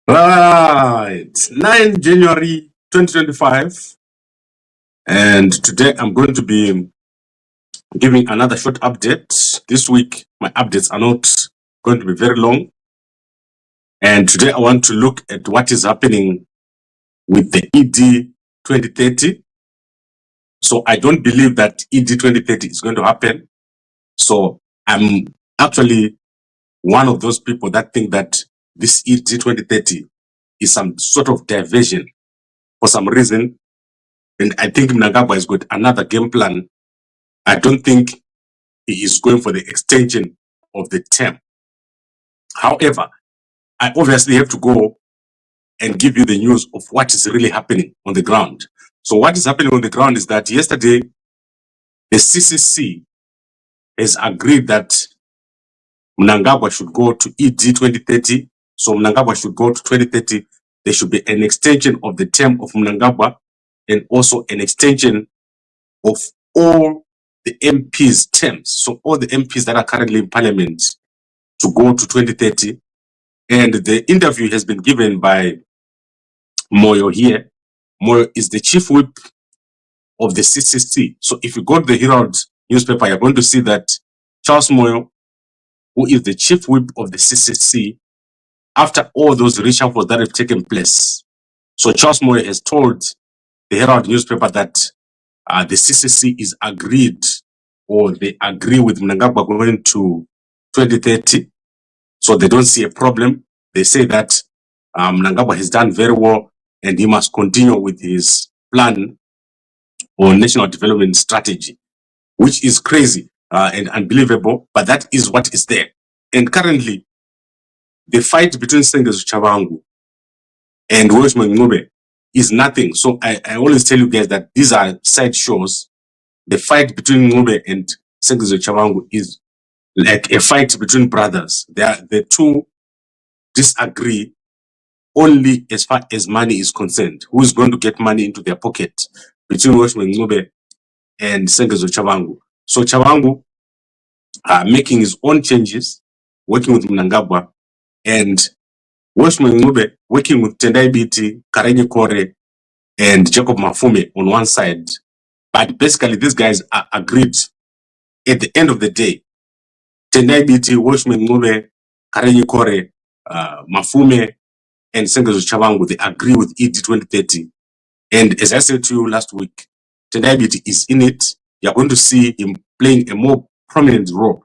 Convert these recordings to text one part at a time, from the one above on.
Right, 9 January 2025, and today I'm going to be giving another short update. This week, my updates are not going to be very long, and today I want to look at what is happening with the ED 2030. So I don't believe that ED 2030 is going to happen. So I'm actually one of those people that think that this ED 2030 is some sort of diversion for some reason. And I think Mnangagwa has got another game plan. I don't think he is going for the extension of the term. However, I obviously have to go and give you the news of what is really happening on the ground. So what is happening on the ground is that yesterday, the CCC has agreed that Mnangagwa should go to ED 2030. So Mnangagwa should go to 2030. There should be an extension of the term of Mnangagwa and also an extension of all the MPs' terms. So all the MPs that are currently in parliament to go to 2030. And the interview has been given by Moyo here. Moyo is the chief whip of the CCC. So if you go to the Herald newspaper, you're going to see that Charles Moyo, who is the chief whip of the CCC, after all those reshuffles that have taken place. So Charles Moyo has told the Herald newspaper that the CCC is agreed, or they agree with Mnangagwa going to 2030. So they don't see a problem. They say that Mnangagwa has done very well and he must continue with his plan on national development strategy, which is crazy and unbelievable, but that is what is there. And currently, the fight between Sengezo Chabangu and Lewis Machipisa is nothing. So I always tell you guys that these are side shows. The fight between Ngube and Sengezo Chabangu is like a fight between brothers. The two disagree only as far as money is concerned. Who is going to get money into their pocket between Ngube and Sengezo Chabangu? So Chabangu making his own changes, working with Mnangagwa, and Ngube working with Tendai Biti, Karenyi Kore, and Jacob Mafume on one side. But basically, these guys are agreed. At the end of the day, Tendai Biti, Ngube, Karenyi Kore, Mafume, and Sengezo Chabangu, they agree with ED 2030. And as I said to you last week, Tendai Biti is in it. You're going to see him playing a more prominent role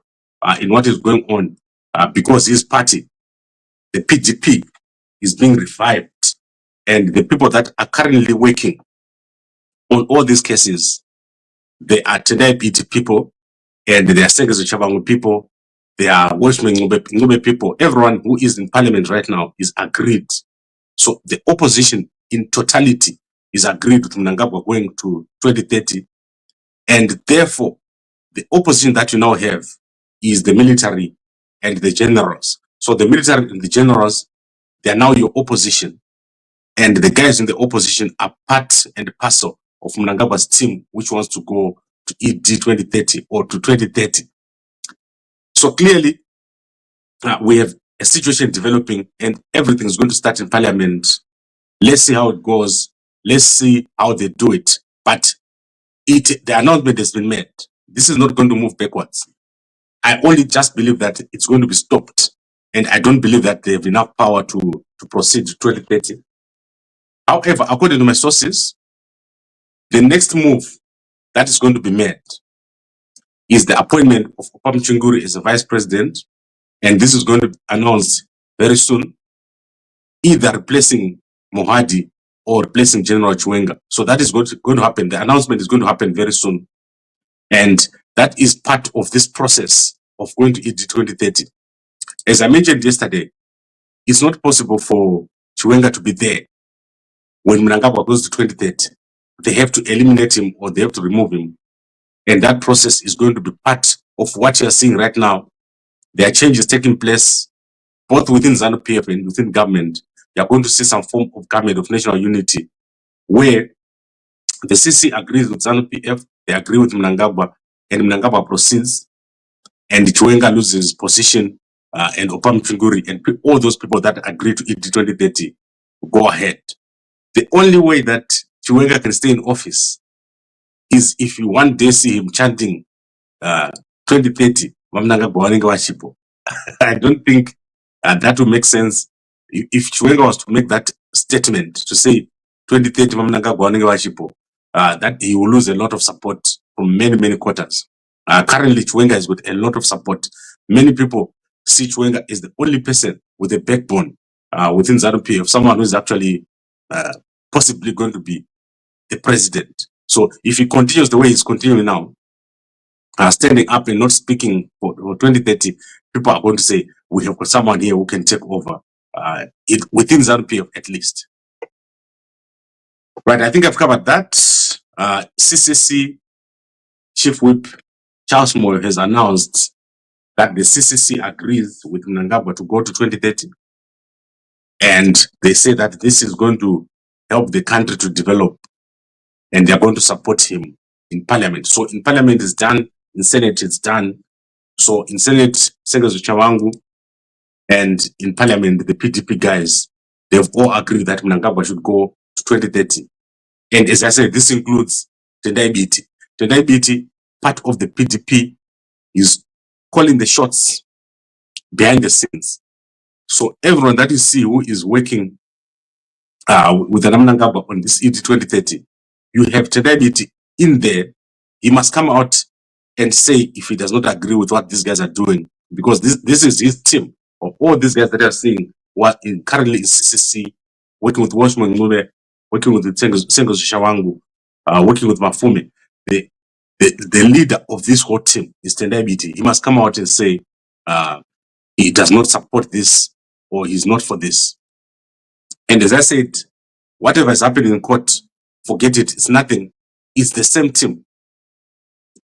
in what is going on because his party, the PDP, is being revived. And the people that are currently working on all these cases, they are Tendai Biti people, and they are Sengezo Chabangu people, they are Ngube people. Everyone who is in parliament right now is agreed. So the opposition in totality is agreed with Mnangagwa going to 2030. And therefore, the opposition that you now have is the military and the generals. So the military and the generals, they are now your opposition. And the guys in the opposition are part and parcel of Mnangagwa's team, which wants to go to ED 2030 or to 2030. So clearly, we have a situation developing and everything is going to start in parliament. Let's see how it goes. Let's see how they do it. But the announcement has been made. This is not going to move backwards. I only just believe that it's going to be stopped. And I don't believe that they have enough power to proceed to 2030. However, according to my sources, the next move that is going to be made is the appointment of Oppah Muchinguri as a vice president. And this is going to be announced very soon, either replacing Mohadi or replacing General Chiwenga. So that is going to happen. The announcement is going to happen very soon. And that is part of this process of going to ED 2030. As I mentioned yesterday, it's not possible for Chiwenga to be there when Mnangagwa goes to 2030. They have to eliminate him or they have to remove him. And that process is going to be part of what you are seeing right now. There are changes taking place both within ZANU-PF and within government. You are going to see some form of government of national unity where the CC agrees with ZANU-PF, they agree with Mnangagwa, and Mnangagwa proceeds, and Chiwenga loses his position and Oppah Muchinguri and all those people that agreed to ED 2030 go ahead. The only way that Chiwenga can stay in office is if you one day see him chanting 2030, Mnangagwa. I don't think that will make sense. If Chiwenga was to make that statement to say 2030, Mnangagwa, that he will lose a lot of support from many quarters. Currently, Chiwenga has got a lot of support. Many people see Chiwenga as the only person with a backbone within ZANU-PF, someone who is actually possibly going to be the president. So if he continues the way he's continuing now, standing up and not speaking for 2030, people are going to say, we have got someone here who can take over within ZANU-PF at least. Right, I think I've covered that. CCC Chief Whip Charles Moyo has announced that the CCC agrees with Mnangagwa to go to 2030. And they say that this is going to help the country to develop, and they're going to support him in parliament. So in parliament it's done, in Senate it's done. So in Senate, Sengozi Chawangu, and in parliament, the PDP guys, they've all agreed that Mnangagwa should go to 2030. And as I said, this includes Tendai Biti. Tendai Biti, part of the PDP, is calling the shots behind the scenes. So everyone that you see who is working with the Mnangagwa on this ED 2030, you have Tendai Biti in there. He must come out and say if he does not agree with what these guys are doing, because this is his team of all these guys that are seeing what currently in CCC, working with Watchman Mube, working with the Sengozi Shawangu, working with Mafume. The leader of this whole team is Tendai Biti. He must come out and say he does not support this or he's not for this. And as I said, whatever is happening in court, forget it. It's nothing. It's the same team.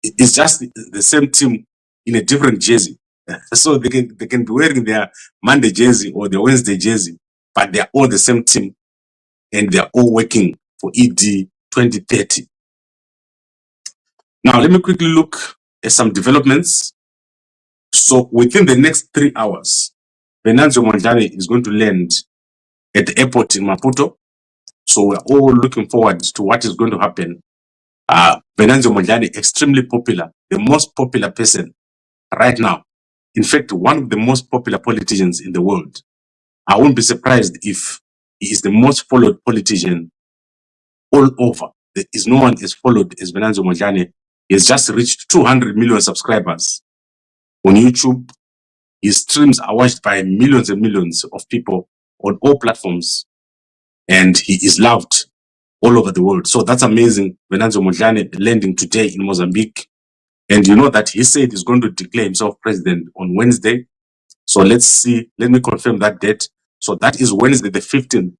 It's just the same team in a different jersey. So they can be wearing their Monday jersey or their Wednesday jersey, but they're all the same team and they're all working for ED 2030. Now, let me quickly look at some developments. So within the next 3 hours, Venancio Mondlane is going to land at the airport in Maputo. So we're all looking forward to what is going to happen. Venancio Mondlane, extremely popular, the most popular person right now. In fact, one of the most popular politicians in the world. I won't be surprised if he is the most followed politician all over. There is no one as followed as Venancio Mondlane. He has just reached 200 million subscribers on YouTube. His streams are watched by millions and millions of people on all platforms, and he is loved all over the world. So that's amazing. Venancio Mondlane landing today in Mozambique. And you know that he said he's going to declare himself president on Wednesday. So let's see. Let me confirm that date. So that is Wednesday the 15th,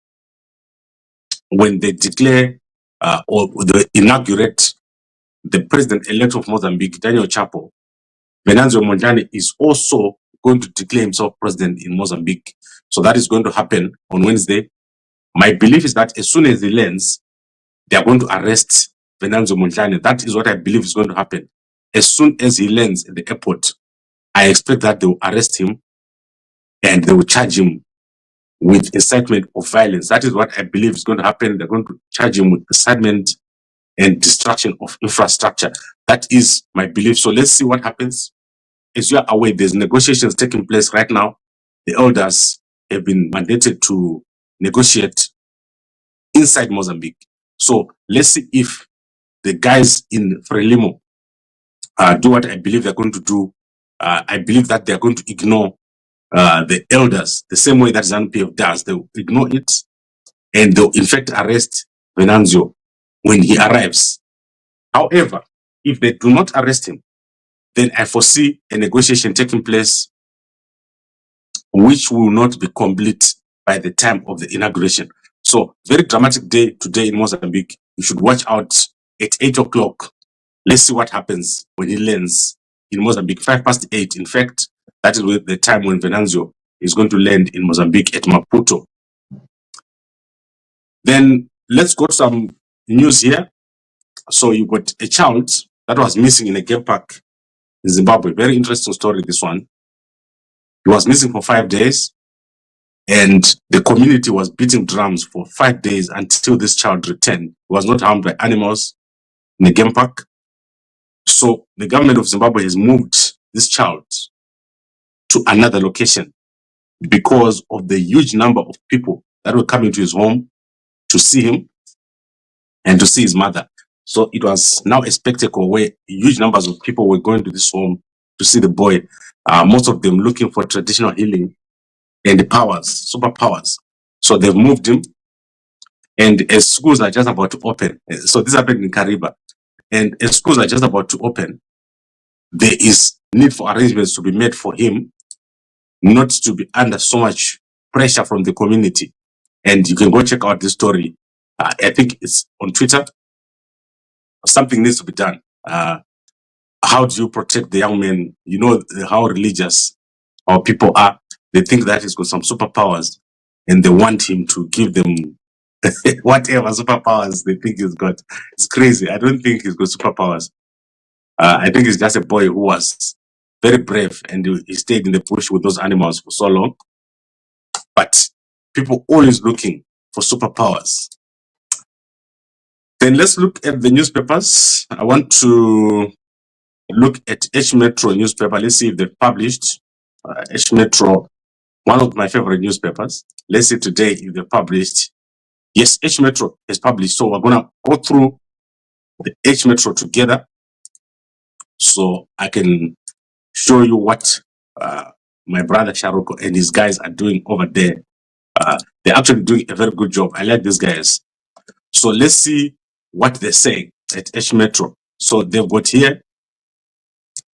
when they declare or they inaugurate the president-elect of Mozambique, Daniel Chapo. Venancio Mondlane is also going to declare himself president in Mozambique. So that is going to happen on Wednesday. My belief is that as soon as he lands, they are going to arrest Venancio Mondlane. That is what I believe is going to happen. As soon as he lands at the airport, I expect that they will arrest him and they will charge him with incitement of violence. That is what I believe is going to happen. They're going to charge him with incitement and destruction of infrastructure. That is my belief. So let's see what happens. As you are aware, there's negotiations taking place right now. The elders have been mandated to negotiate inside Mozambique. So let's see if the guys in Frelimo do what I believe they're going to do. I believe that they're going to ignore the elders the same way that ZANU-PF does. They'll ignore it and they'll in fact arrest Venancio when he arrives. However, if they do not arrest him, then I foresee a negotiation taking place which will not be complete by the time of the inauguration. So very dramatic day today in Mozambique. You should watch out at 8 o'clock. Let's see what happens when he lands in Mozambique. 8:05. In fact, that is the time when Venancio is going to land in Mozambique at Maputo. Then let's go to some news here. So you got a child that was missing in a game park in Zimbabwe. Very interesting story, this one. He was missing for 5 days, and the community was beating drums for 5 days until this child returned. He was not harmed by animals in the game park. So the government of Zimbabwe has moved this child to another location because of the huge number of people that were coming to his home to see him and to see his mother. So it was now a spectacle where huge numbers of people were going to this home to see the boy, most of them looking for traditional healing and the powers, superpowers. So they've moved him, and as schools are just about to open, so this happened in Kariba, and as schools are just about to open, there is need for arrangements to be made for him not to be under so much pressure from the community. And you can go check out this story. I think it's on Twitter. Something needs to be done. How do you protect the young men? You know how religious our people are. They think that he's got some superpowers, and they want him to give them whatever superpowers they think he's got. It's crazy. I don't think he's got superpowers. I think he's just a boy who was very brave, and he stayed in the bush with those animals for so long. But people always looking for superpowers. Then let's look at the newspapers. I want to look at H Metro newspaper. Let's see if they've published. H Metro, one of my favorite newspapers. Let's see today if they've published. Yes, H Metro has published. So we're going to go through the H Metro together so I can show you what my brother Sharuko and his guys are doing over there. They're actually doing a very good job. I like these guys. So let's see what they're saying at H Metro. So they've got here,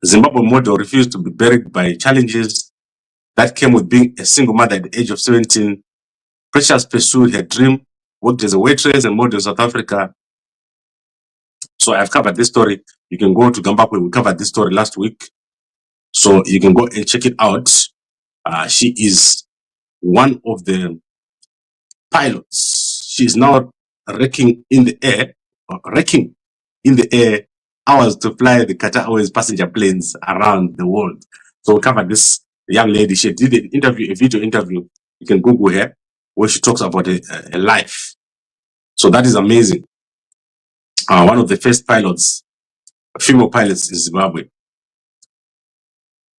Zimbabwe model refused to be buried by challenges that came with being a single mother at the age of 17. Precious pursued her dream, worked as a waitress and modeled in South Africa. So I've covered this story. You can go to Gambakwe. We covered this story last week. So you can go and check it out. She is one of the pilots. She's now wrecking in the air hours to fly the Qatar Airways passenger planes around the world. So we covered this young lady. She did an interview, a video interview. You can Google her, where she talks about a life. So that is amazing. One of the first pilots, female pilots in Zimbabwe.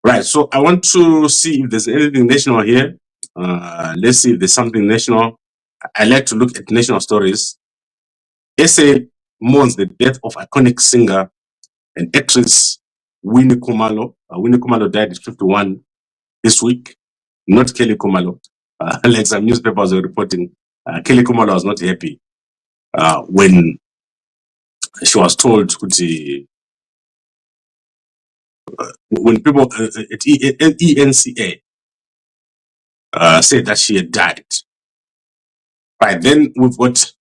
Right, so I want to see if there's anything national here. Let's see if there's something national. I like to look at national stories. SA mourns the death of iconic singer and actress Winnie Khumalo. Winnie Khumalo died at 51 this week, not Kelly Khumalo. Like some newspapers were reporting, Kelly Khumalo was not happy when she was told, when people at ENCA said that she had died. Right, then we've got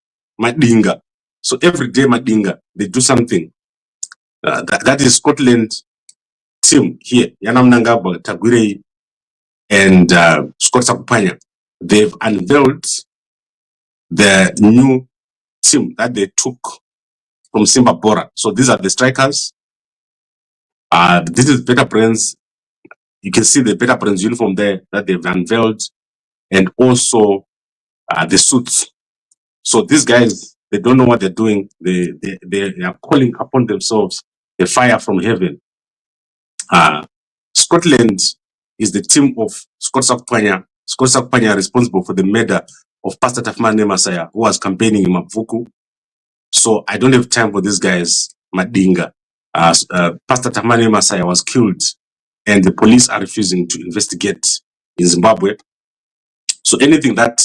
Madinga. So every day Madinga, they do something. That is Scotland team here. Yana Mnangagwa, Tagwire, and Scott Sakupanya. They've unveiled the new team that they took from Simba Bora. So these are the strikers. This is Better Brands. You can see the Better Brands uniform there that they've unveiled, and also the suits. So these guys, they don't know what they're doing. They are calling upon themselves the fire from heaven. Scotland is the team of Scott Sakupanya. Scott Sakupanya responsible for the murder of Pastor Tafmane Masaya, who was campaigning in Mapuku. So I don't have time for these guys, Madinga. Pastor Tafmane Masaya was killed, and the police are refusing to investigate in Zimbabwe. So anything that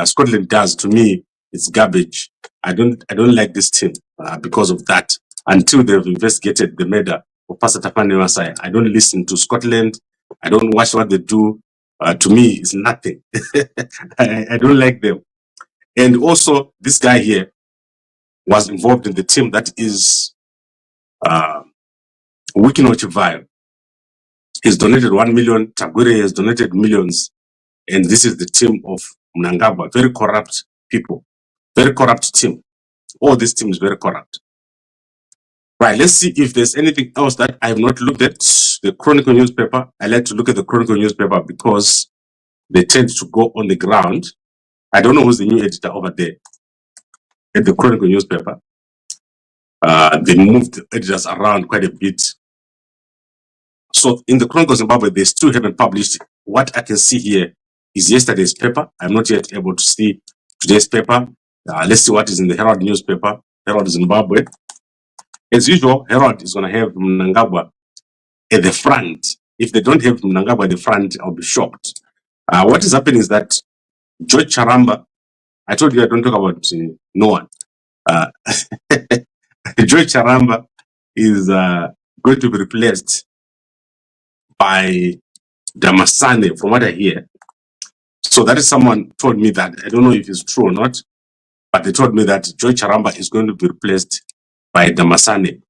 Scotland does, to me, it's garbage. I don't like this team because of that. Until they've investigated the murder of Pastor Tafmane Masaya, I don't listen to Scotland. I don't watch what they do. To me, it's nothing. I don't like them. And also, this guy here was involved in the team that is Wikino Chivayo. He's donated 1 million. Tagwire has donated millions. And this is the team of Mnangagwa. Very corrupt people. Very corrupt team. All this team is very corrupt. Right, let's see if there's anything else that I have not looked at. The Chronicle newspaper, I like to look at the Chronicle newspaper because they tend to go on the ground. I don't know who's the new editor over there at the Chronicle newspaper. They moved editors around quite a bit. So in the Chronicle Zimbabwe, they still haven't published. What I can see here is yesterday's paper. I'm not yet able to see today's paper. Let's see what is in the Herald newspaper, Herald Zimbabwe. As usual, Herald is going to have Mnangagwa at the front. If they don't have Mnangagwa at the front, I'll be shocked. What is happening is that George Charamba, I told you I don't talk about no one. George Charamba is going to be replaced by Damasane, from what I hear. So that is someone told me that. I don't know if it's true or not, but they told me that George Charamba is going to be replaced by Damasane.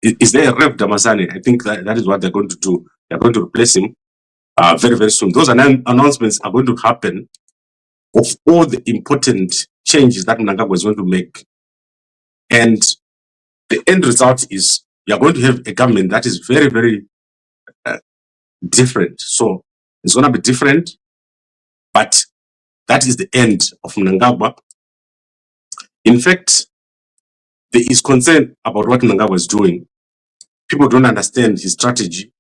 Is there a Rev Damasane? I think that is what they're going to do. They're going to replace him very, very soon. Those announcements are going to happen of all the important changes that Mnangagwa is going to make. And the end result is you're going to have a government that is very, very different. So it's going to be different, but that is the end of Mnangagwa. In fact, there is concern about what Mnangagwa is doing. People don't understand his strategy,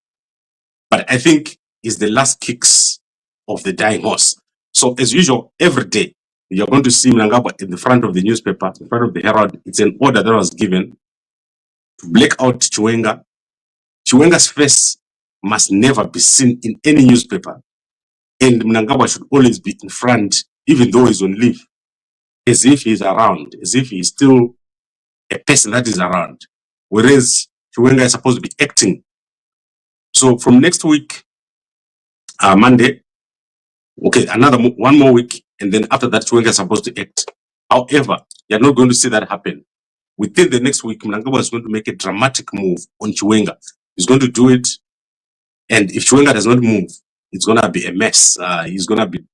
but I think it's the last kicks of the dying horse. So as usual, every day, you're going to see Mnangagwa in the front of the newspaper, in front of the Herald. It's an order that was given to black out Chiwenga. Chiwenga's face must never be seen in any newspaper. And Mnangagwa should always be in front, even though he's on leave, as if he's around, as if he's still a person that is around. Whereas Chiwenga is supposed to be acting. So from next week, Monday, okay, one more week, and then after that, Chiwenga is supposed to act. However, you're not going to see that happen. Within the next week, Mnangagwa is going to make a dramatic move on Chiwenga. He's going to do it, and if Chiwenga does not move, it's going to be a mess. He's going to be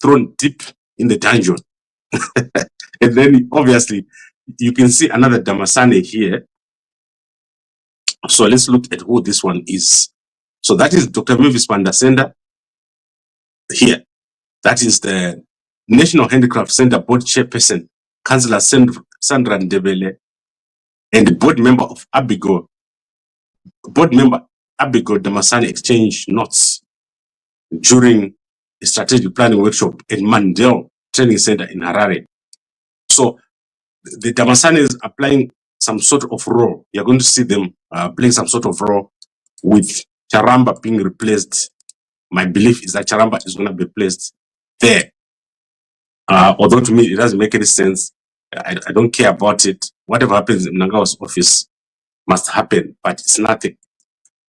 thrown deep in the dungeon. And then, obviously, you can see another Damasane here. So let's look at who this one is. So that is Dr. Mavis Pandasenda here. That is the National Handicraft Center Board Chairperson, Councillor Sandra Ndebele, and the board member of Abigo. Board member Abigo Damasane exchanged notes during a strategic planning workshop at Mandel Training Center in Harare. So the Damasanes are playing some sort of role. You're going to see them playing some sort of role with Charamba being replaced. My belief is that Charamba is going to be placed there. Although to me, it doesn't make any sense. I don't care about it. Whatever happens in Mnangagwa's office must happen, but it's nothing.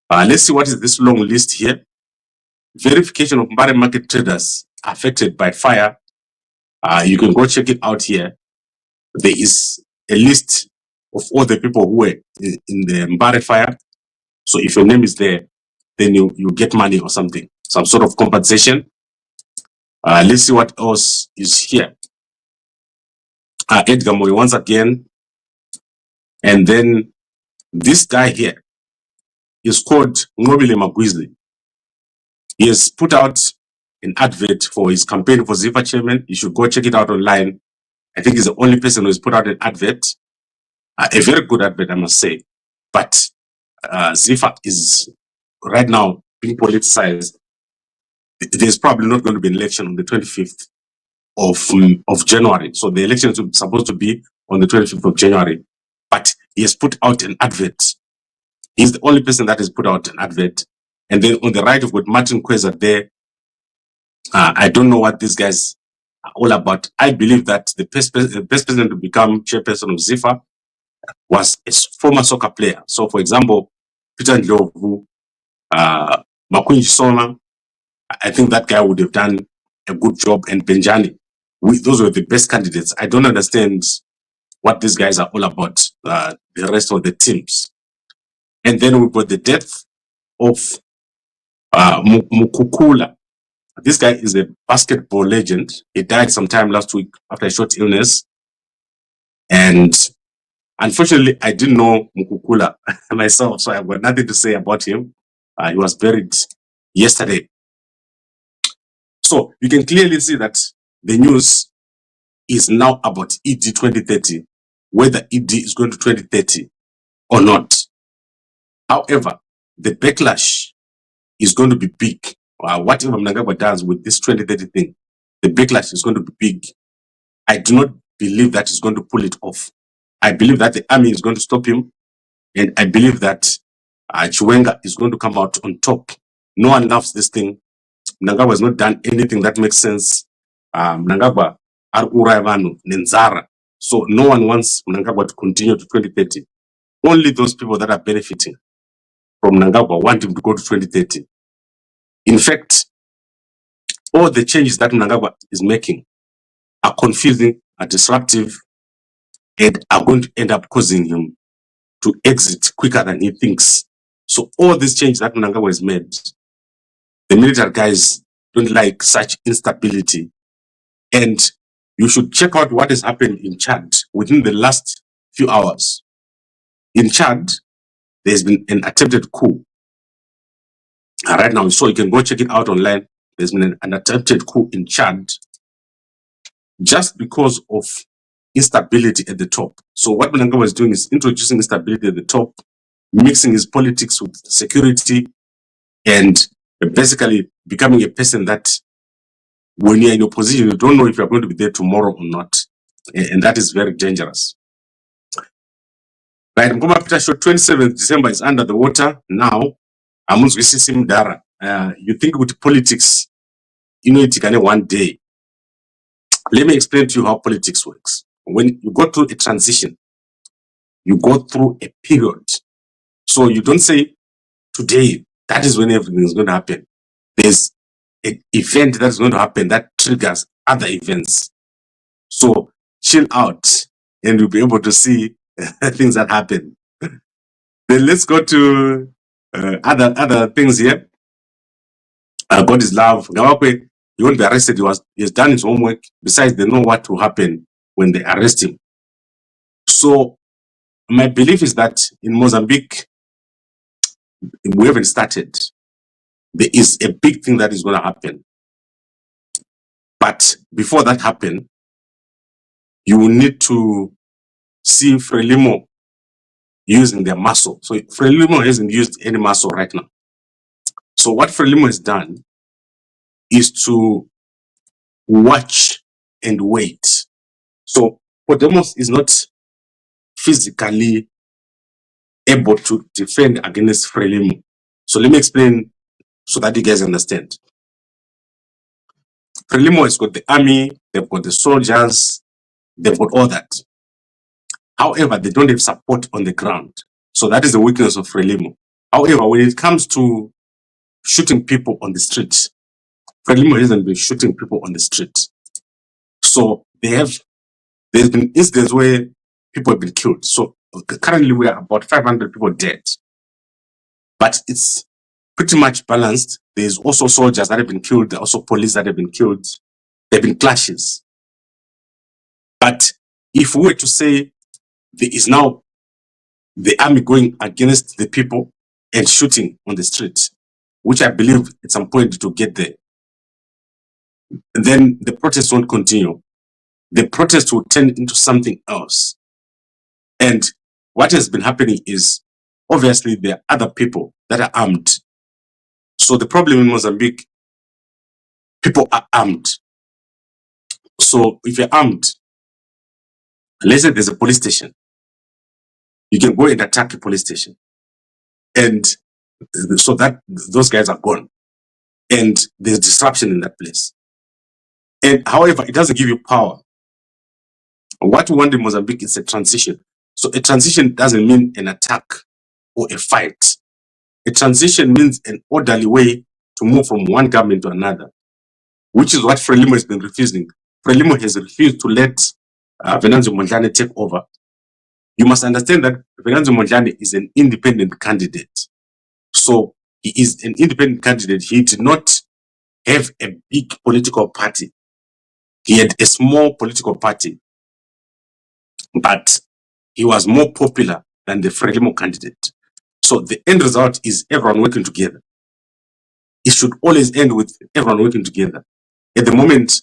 Let's see what is this long list here. Verification of Mbare market traders affected by fire. You can go check it out here. There is a list of all the people who were in the Mbare fire. So if your name is there, then you get money or something, some sort of compensation. Let's see what else is here. Edgar Moyo once again. And then this guy here is called Ngobile Magwizli. He has put out an advert for his campaign for ZIFA chairman. You should go check it out online. I think he's the only person who has put out an advert. A very good advert, I must say. But ZIFA is right now being politicized. There's probably not going to be an election on the 25th of January. So the election is supposed to be on the 25th of January. But he has put out an advert. He's the only person that has put out an advert. And then on the right, we've got Martin Kweza there. I don't know what these guys are all about. I believe that the best person to become chairperson of ZIFA was a former soccer player. So, for example, Peter Ndlovu, Makunji Sona, I think that guy would have done a good job, and Benjani. Those were the best candidates. I don't understand what these guys are all about, the rest of the teams. And then we've got the death of Mukukula. This guy is a basketball legend. He died sometime last week after a short illness. And Unfortunately, I didn't know Mukukula myself, so I've got nothing to say about him. He was buried yesterday. So you can clearly see that the news is now about ED 2030, whether ED is going to 2030 or not. However, the backlash is going to be big. Whatever Mnangagwa does with this 2030 thing, the backlash is going to be big. I do not believe that he's going to pull it off. I believe that the army is going to stop him, and I believe that Chiwenga is going to come out on top. No one loves this thing. Mnangagwa has not done anything that makes sense. Mnangagwa aruraya vanhu nenzara. So no one wants Mnangagwa to continue to 2030. Only those people that are benefiting from Mnangagwa want him to go to 2030. In fact, all the changes that Mnangagwa is making are confusing, are disruptive, and are going to end up causing him to exit quicker than he thinks. So all these changes that Mnangagwa has made, the military guys don't like such instability. And you should check out what has happened in Chad within the last few hours. In Chad, there's been an attempted coup. Right now, so you can go check it out online. There's been an attempted coup in Chad just because of instability at the top. So what Mnangagwa is doing is introducing instability at the top, mixing his politics with security, and basically becoming a person that when you're in opposition, you don't know if you're going to be there tomorrow or not. And that is very dangerous. Right, Mkoma Peter Show, 27th December is under the water. Now, you think with politics, you know, it can one day. Let me explain to you how politics works. When you go through a transition, you go through a period. So you don't say today, that is when everything is going to happen. There's an event that's going to happen that triggers other events. So chill out and you'll be able to see things that happen. Then let's go to other things here. God is love. Ngawakwe, he won't be arrested. He has done his homework. Besides, they know what will happen when they arrest him. So my belief is that in Mozambique, we haven't started. There is a big thing that is going to happen. But before that happens, you will need to see Frelimo using their muscle. So Frelimo hasn't used any muscle right now. So what Frelimo has done is to watch and wait. So Podemos is not physically able to defend against Frelimo. So let me explain so that you guys understand. Frelimo has got the army, they've got the soldiers, they've got all that. However, they don't have support on the ground. So that is the weakness of Frelimo. However, when it comes to shooting people on the street, Frelimo hasn't been shooting people on the street. So there's been incidents where people have been killed. So currently we are about 500 people dead. But it's pretty much balanced. There's also soldiers that have been killed. There are also police that have been killed. There have been clashes. But if we were to say there is now the army going against the people and shooting on the streets, which I believe at some point to get there, then the protest won't continue. The protest will turn into something else. And what has been happening is, obviously, there are other people that are armed. So the problem in Mozambique, people are armed. So if you're armed, let's say there's a police station, you can go and attack a police station. And so that those guys are gone. And there's disruption in that place. And however, it doesn't give you power. What we want in Mozambique is a transition. So a transition doesn't mean an attack or a fight. A transition means an orderly way to move from one government to another, which is what Frelimo has been refusing. Frelimo has refused to let Venancio Mondlane take over. You must understand that Venancio Mondlane is an independent candidate. So he is an independent candidate. He did not have a big political party. He had a small political party, but he was more popular than the Frelimo candidate. So the end result is everyone working together. It should always end with everyone working together. At the moment,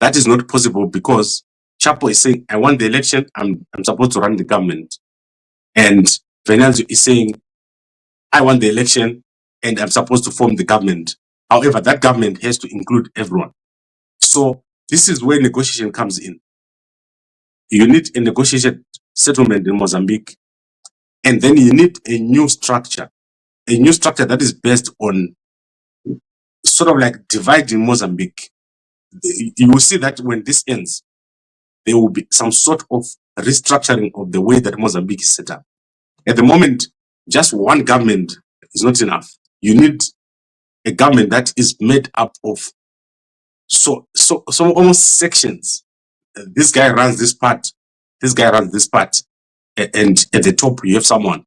that is not possible because Chapo is saying, I won the election, I'm supposed to run the government. And Venancio is saying, I won the election and I'm supposed to form the government. However, that government has to include everyone. So this is where negotiation comes in. You need a negotiated settlement in Mozambique, and then you need a new structure that is based on sort of like dividing Mozambique. You will see that when this ends, there will be some sort of restructuring of the way that Mozambique is set up. At the moment, just one government is not enough. You need a government that is made up of so almost sections. This guy runs this part, this guy runs this part, and at the top you have someone.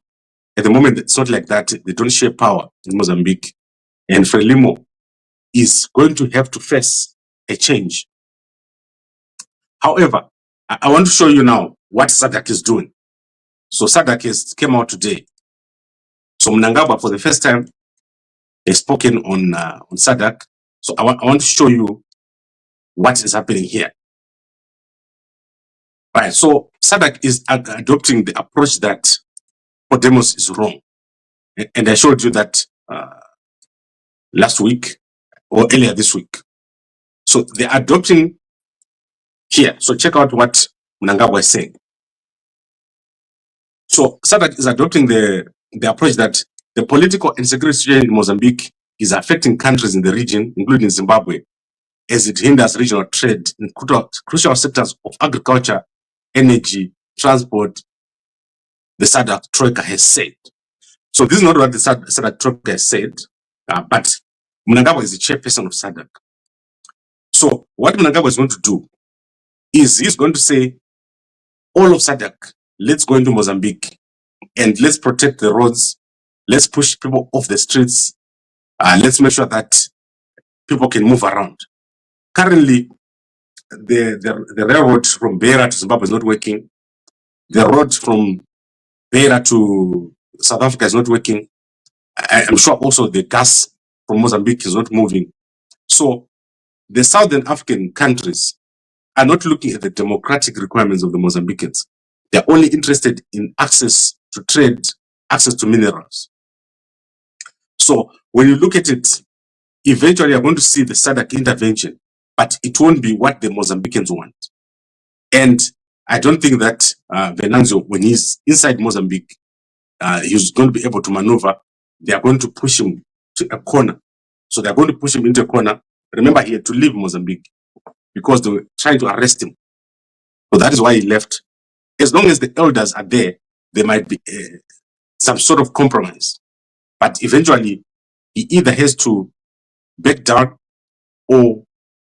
At the moment, it's not like that. They don't share power in Mozambique, and Frelimo is going to have to face a change. However, I want to show you now what SADC is doing. So SADC has came out today. So Mnangagwa, for the first time, has spoken on SADC. So I want to show you what is happening here. Right. So SADC is adopting the approach that Podemos is wrong, and I showed you that last week or earlier this week. So they're adopting here. So check out what Mnangagwa is saying. So SADC is adopting the approach that the political insecurity situation in Mozambique is affecting countries in the region, including Zimbabwe, as it hinders regional trade in crucial sectors of agriculture, energy, transport, the SADC Troika has said. So this is not what the SADC Troika has said, but Mnangagwa is the chairperson of SADC. So what Mnangagwa is going to do is he's going to say, all of SADC, let's go into Mozambique and let's protect the roads. Let's push people off the streets. Let's make sure that people can move around. Currently, the railroad from Beira to Zimbabwe is not working. The road from Beira to South Africa is not working. I'm sure also the gas from Mozambique is not moving. So the Southern African countries are not looking at the democratic requirements of the Mozambicans. They're only interested in access to trade, access to minerals. So when you look at it, eventually you're going to see the SADC intervention, but it won't be what the Mozambicans want. And I don't think that Venancio, when he's inside Mozambique, he's going to be able to maneuver. They are going to push him to a corner. So they're going to push him into a corner. Remember, he had to leave Mozambique because they were trying to arrest him. So that is why he left. As long as the elders are there, there might be some sort of compromise. But eventually, he either has to back down or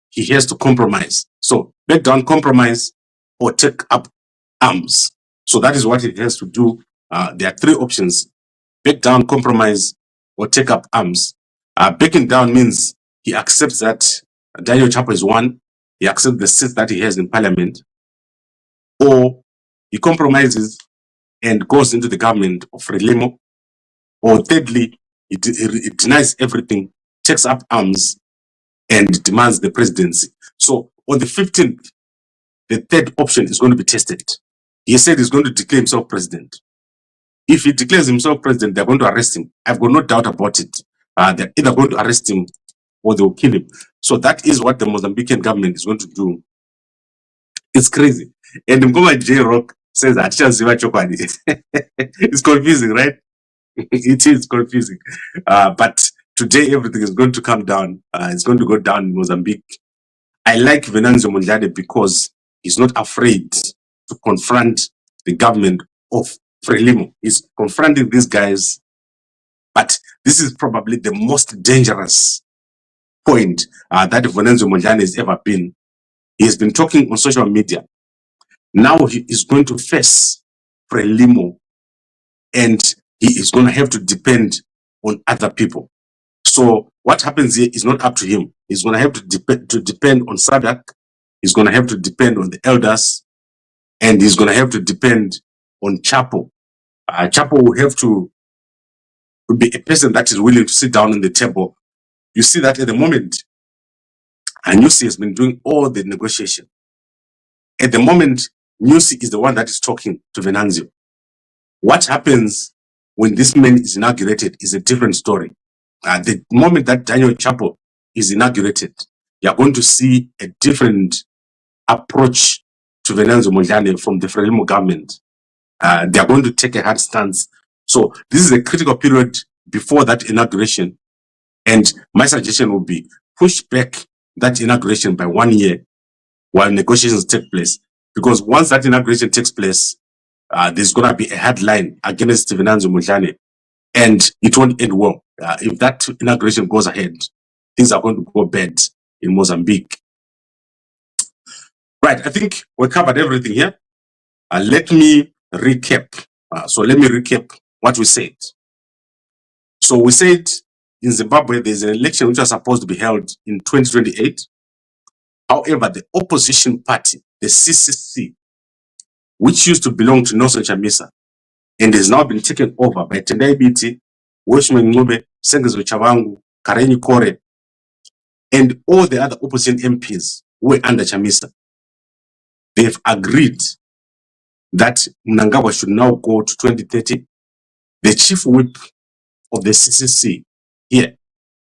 he has to compromise. So back down, compromise, or take up arms. So that is what he has to do. There are three options: back down, compromise, or take up arms. Backing down means he accepts that Daniel Chapo is one. He accepts the seat that he has in parliament. Or he compromises and goes into the government of Frelimo. Or thirdly, it denies everything, takes up arms, and demands the presidency. So on the 15th, the third option is going to be tested. He said he's going to declare himself president. If he declares himself president, they're going to arrest him. I've got no doubt about it. They're either going to arrest him or they'll kill him. So that is what the Mozambican government is going to do. It's crazy. And Mgoma J Rock says, it's confusing, right? It is confusing. But today everything is going to come down. It's going to go down in Mozambique. I like Venancio Mondlane because he's not afraid to confront the government of Frelimo. He's confronting these guys. But this is probably the most dangerous point that Venancio Mondlane has ever been. He has been talking on social media. Now he is going to face Frelimo, and he is going to have to depend on other people. So what happens here is not up to him. He's going to have to depend on SADC. He's going to have to depend on the elders, and he's going to have to depend on Chapo. Chapo will have to be a person that is willing to sit down on the table. You see that at the moment, Nyusi has been doing all the negotiation. At the moment, Nyusi is the one that is talking to Venancio. What happens when this man is inaugurated is a different story. The moment that Daniel Chapo is inaugurated, you're going to see a different approach to Venancio Mondlane from the Frelimo government. They are going to take a hard stance. So this is a critical period before that inauguration. And my suggestion would be push back that inauguration by 1 year while negotiations take place. Because once that inauguration takes place, there's going to be a headline against Venancio Mondlane, and it won't end well. If that inauguration goes ahead, things are going to go bad in Mozambique. Right, I think we covered everything here. Let me recap. So let me recap what we said. So we said in Zimbabwe, there's an election which was supposed to be held in 2028. However, the opposition party, the CCC, which used to belong to Nelson Chamisa, and has now been taken over by Tinotenda Pudu, Lewis Machipisa, Sengezo Chavangu, Karenyi Kore, and all the other opposition MPs who were under Chamisa. They've agreed that Mnangagwa should now go to 2030. The chief whip of the CCC here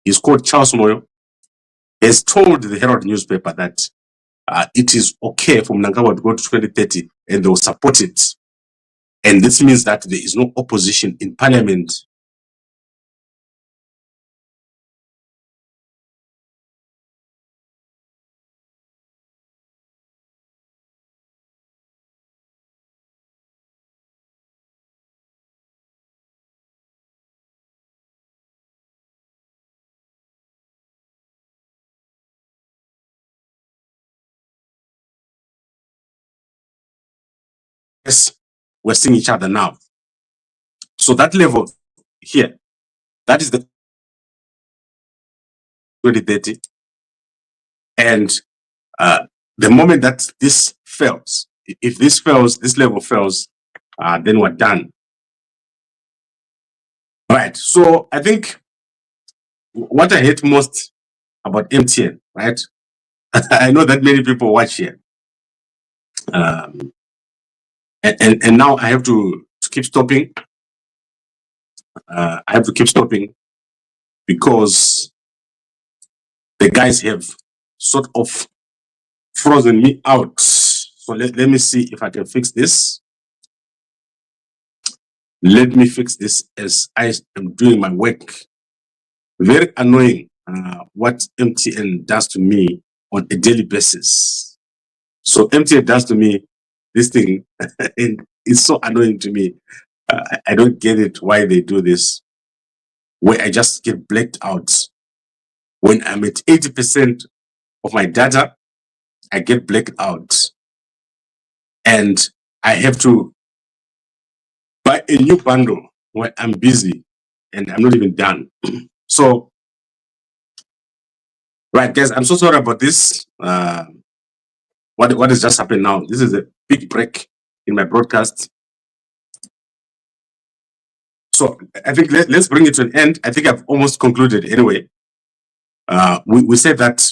is called Charles Moyo, has told the Herald newspaper that it is okay for Mnangagwa to go to 2030 and they will support it. And this means that there is no opposition in parliament. Yes, we're seeing each other now. So that level here, that is the 2030. And the moment that this fails, if this fails, this level fails, then we're done. Right. So I think what I hate most about MTN, right? I know that many people watch here. And now I have to keep stopping. I have to keep stopping because the guys have sort of frozen me out. So let me see if I can fix this. Let me fix this as I am doing my work. Very annoying what MTN does to me on a daily basis. So MTN does to me this thing, and it's so annoying to me. I don't get it why they do this, where I just get blacked out. When I'm at 80% of my data, I get blacked out. And I have to buy a new bundle when I'm busy and I'm not even done. So, right, guys, I'm so sorry about this. What has just happened now? This is a big break in my broadcast. So I think let's bring it to an end. I think I've almost concluded anyway. We said that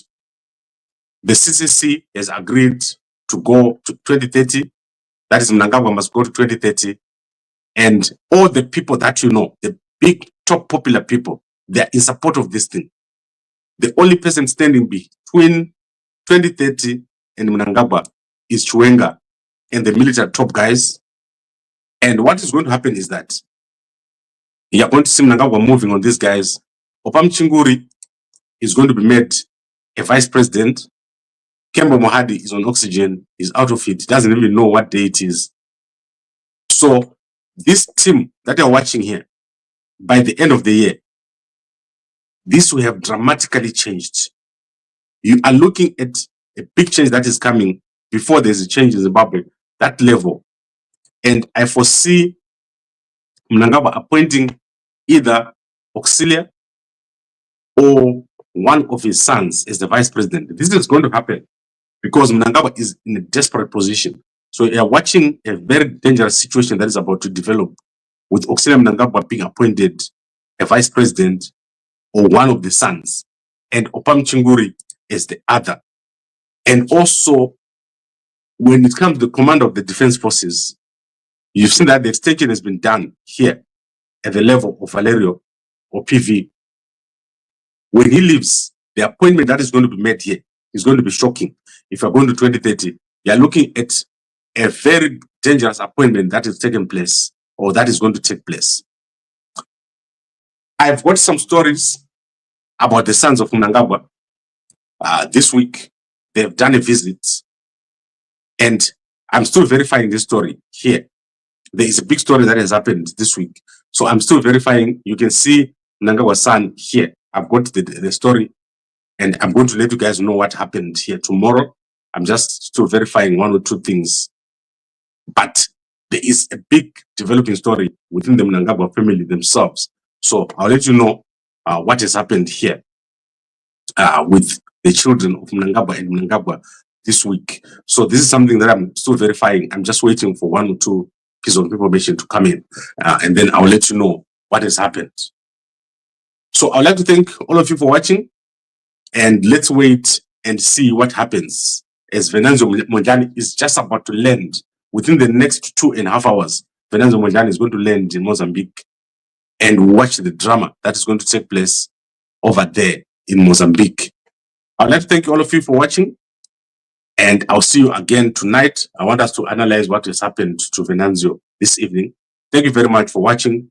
the CCC has agreed to go to 2030. That is, Mnangagwa must go to 2030. And all the people that you know, the big top popular people, they're in support of this thing. The only person standing between 2030 and Mnangagwa is Chiwenga and the military top guys. And what is going to happen is that you're going to see Mnangagwa moving on these guys. Oppah Muchinguri is going to be made a vice president. Kembo Mohadi is on oxygen, is out of it, doesn't even know what day it is. So this team that you're watching here, by the end of the year, this will have dramatically changed. You are looking at a big change that is coming before there's a change in Zimbabwe, that level. And I foresee Mnangagwa appointing either auxiliary or one of his sons as the vice president. This is going to happen because Mnangagwa is in a desperate position. So you are watching a very dangerous situation that is about to develop, with Mnangagwa being appointed a vice president or one of the sons, and Oppah Muchinguri as the other. And also, when it comes to the command of the defense forces, you've seen that the extension has been done here at the level of Valerio or PV. When he leaves, the appointment that is going to be made here is going to be shocking. If you're going to 2030, you're looking at a very dangerous appointment that is taking place, or that is going to take place. I've got some stories about the sons of Mnangagwa. This week, they've done a visit, and I'm still verifying this story here. There is a big story that has happened this week. So I'm still verifying. You can see Mnangagwa's son here. I've got the story, and I'm going to let you guys know what happened here tomorrow. I'm just still verifying one or two things. But there is a big developing story within the Mnangagwa family themselves. So I'll let you know what has happened here with the children of Mnangagwa and Mnangagwa this week. So this is something that I'm still verifying. I'm just waiting for one or two pieces of information to come in, and then I'll let you know what has happened. So I'd like to thank all of you for watching, and let's wait and see what happens as Venancio Mondlane is just about to land. Within the next 2.5 hours, Venancio Mondlane is going to land in Mozambique and watch the drama that is going to take place over there in Mozambique. I'd like to thank all of you for watching, and I'll see you again tonight. I want us to analyze what has happened to Venancio this evening. Thank you very much for watching.